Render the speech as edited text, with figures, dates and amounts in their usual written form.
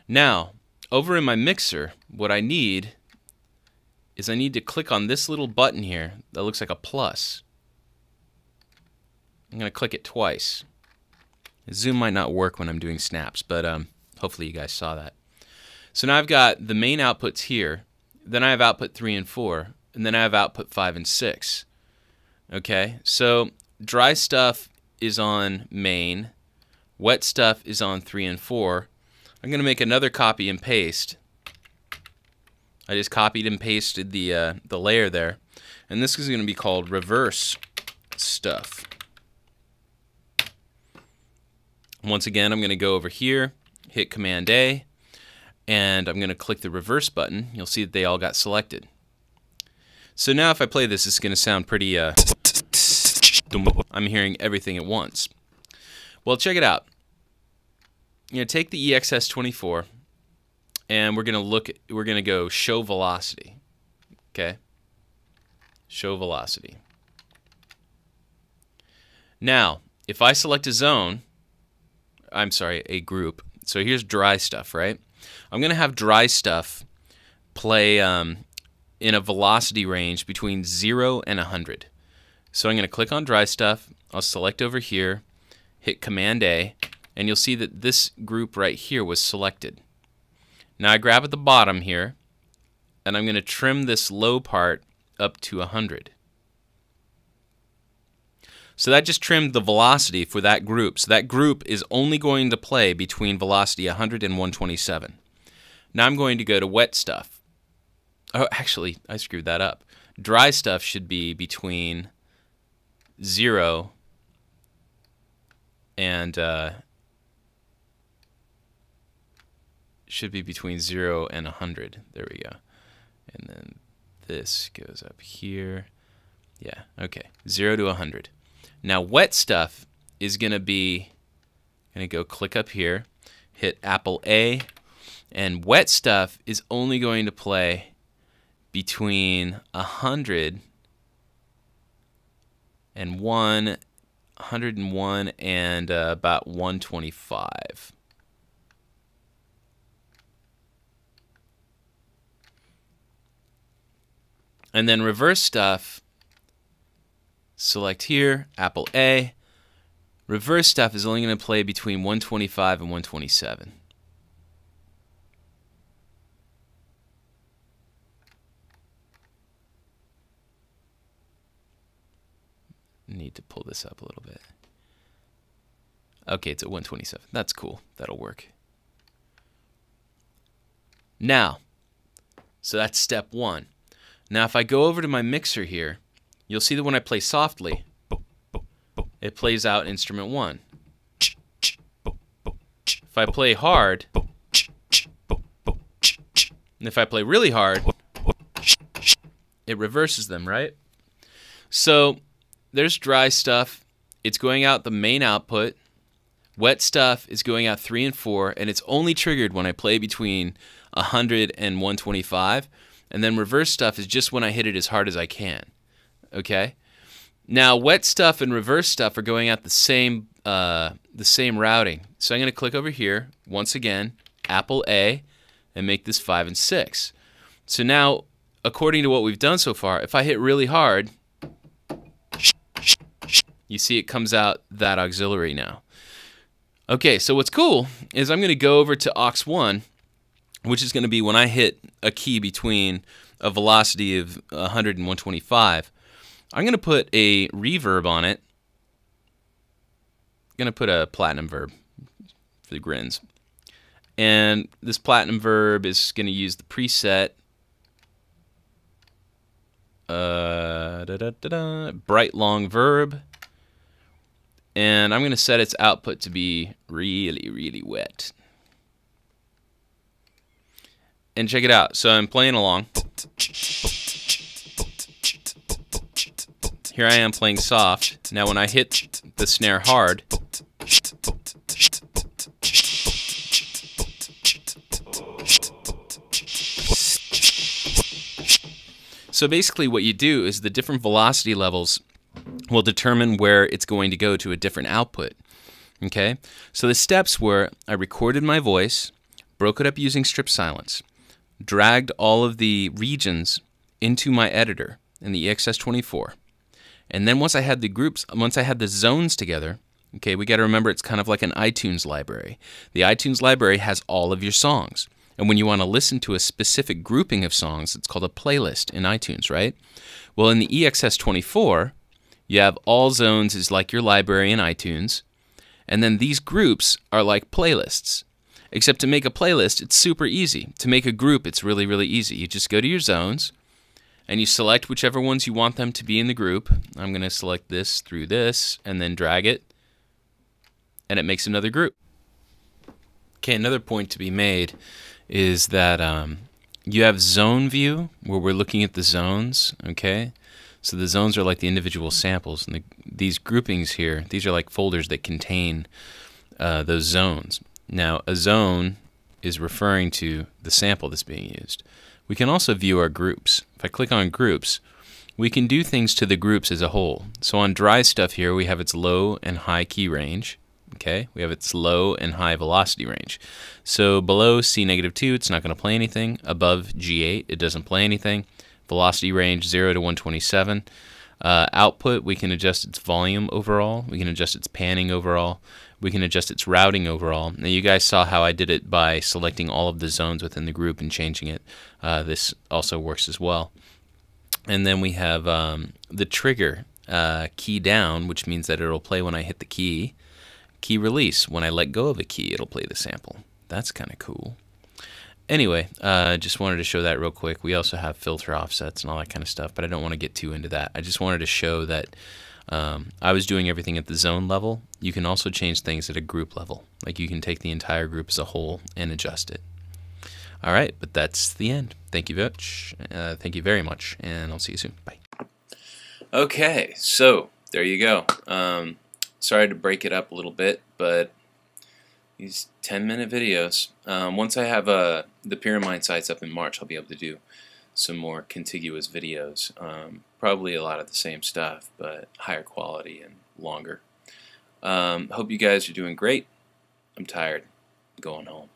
Now, over in my mixer, what I need is I need to click on this little button here that looks like a plus. I'm going to click it twice. Zoom might not work when I'm doing snaps, but hopefully you guys saw that. So now I've got the main outputs here, then I have output 3 and 4, and then I have output 5 and 6. Okay, so dry stuff is on main, wet stuff is on 3 and 4. I'm going to make another copy and paste. I just copied and pasted the layer there, and this is going to be called reverse stuff. Once again, I'm going to go over here, hit Command A, and I'm going to click the reverse button. You'll see that they all got selected. So now if I play this, it's going to sound pretty, I'm hearing everything at once. Well, check it out. You're going to take the EXS24, and we're going to go show velocity. Okay? Show velocity. Now, if I select a zone, I'm sorry, a group. So here's dry stuff, right? I'm going to have dry stuff play in a velocity range between 0 and 100. So I'm going to click on dry stuff. I'll select over here, hit Command A, and you'll see that this group right here was selected. Now I grab at the bottom here, and I'm going to trim this low part up to 100. So that just trimmed the velocity for that group. So that group is only going to play between velocity 100 and 127. Now I'm going to go to wet stuff. Oh, actually, I screwed that up. Dry stuff should be between 0 and should be between 0 and 100. There we go. And then this goes up here. Yeah, okay. 0 to 100. Now wet stuff is going to be, go click up here, hit Apple A, and wet stuff is only going to play between 100 and 101 and about 125. And then reverse stuff, select here, Apple A. Reverse stuff is only going to play between 125 and 127. Need to pull this up a little bit. Okay, it's at 127. That's cool. That'll work. Now, so that's step 1. Now if I go over to my mixer here, you'll see that when I play softly, it plays out instrument 1. If I play hard, and if I play really hard, it reverses them, right? So there's dry stuff. It's going out the main output. Wet stuff is going out 3 and 4, and it's only triggered when I play between 100 and 125. And then reverse stuff is just when I hit it as hard as I can. Okay? Now wet stuff and reverse stuff are going out the same routing. So I'm going to click over here once again, Apple A, and make this 5 and 6. So now, according to what we've done so far, if I hit really hard, you see it comes out that auxiliary now. Okay, so what's cool is I'm going to go over to aux 1, which is going to be when I hit a key between a velocity of 100 and 125. I'm going to put a reverb on it. I'm going to put a platinum verb for the grins. And this platinum verb is going to use the preset bright long verb. And I'm going to set its output to be really, really wet. And check it out. So I'm playing along. Here I am playing soft. Now when I hit the snare hard, so basically what you do is the different velocity levels will determine where it's going to go to a different output. Okay? So the steps were I recorded my voice, broke it up using strip silence, dragged all of the regions into my editor in the EXS24. And then once I had the zones together, okay, we got to remember it's kind of like an iTunes library. The iTunes library has all of your songs. And when you want to listen to a specific grouping of songs, it's called a playlist in iTunes, right? Well, in the EXS24, you have all zones is like your library in iTunes. And then these groups are like playlists. Except to make a playlist, it's super easy. To make a group, it's really, really easy. You just go to your zones, and you select whichever ones you want them to be in the group. I'm going to select this through this, and then drag it, and it makes another group. Okay, another point to be made is that you have zone view, where we're looking at the zones, okay? So the zones are like the individual samples, and these groupings here, these are like folders that contain those zones. Now, a zone is referring to the sample that's being used. We can also view our groups. If I click on groups, we can do things to the groups as a whole. So on dry stuff here, we have its low and high key range. Okay, we have its low and high velocity range. So below C-2, it's not going to play anything. Above G8, it doesn't play anything. Velocity range 0 to 127. Output, we can adjust its volume overall. We can adjust its panning overall. We can adjust its routing overall. Now you guys saw how I did it by selecting all of the zones within the group and changing it. This also works as well. And then we have the trigger key down, which means that it'll play when I hit the key. Key release, when I let go of a key, it'll play the sample. That's kind of cool. Anyway, just wanted to show that real quick. We also have filter offsets and all that kind of stuff, but I don't want to get too into that. I just wanted to show that I was doing everything at the zone level. You can also change things at a group level. Like you can take the entire group as a whole and adjust it. All right, but that's the end. Thank you very much, and I'll see you soon. Bye. Okay, so there you go. Sorry to break it up a little bit, but these 10-minute videos. Once I have the Pyramid sites up in March, I'll be able to do some more contiguous videos. Probably a lot of the same stuff, but higher quality and longer. Hope you guys are doing great. I'm tired. I'm going home.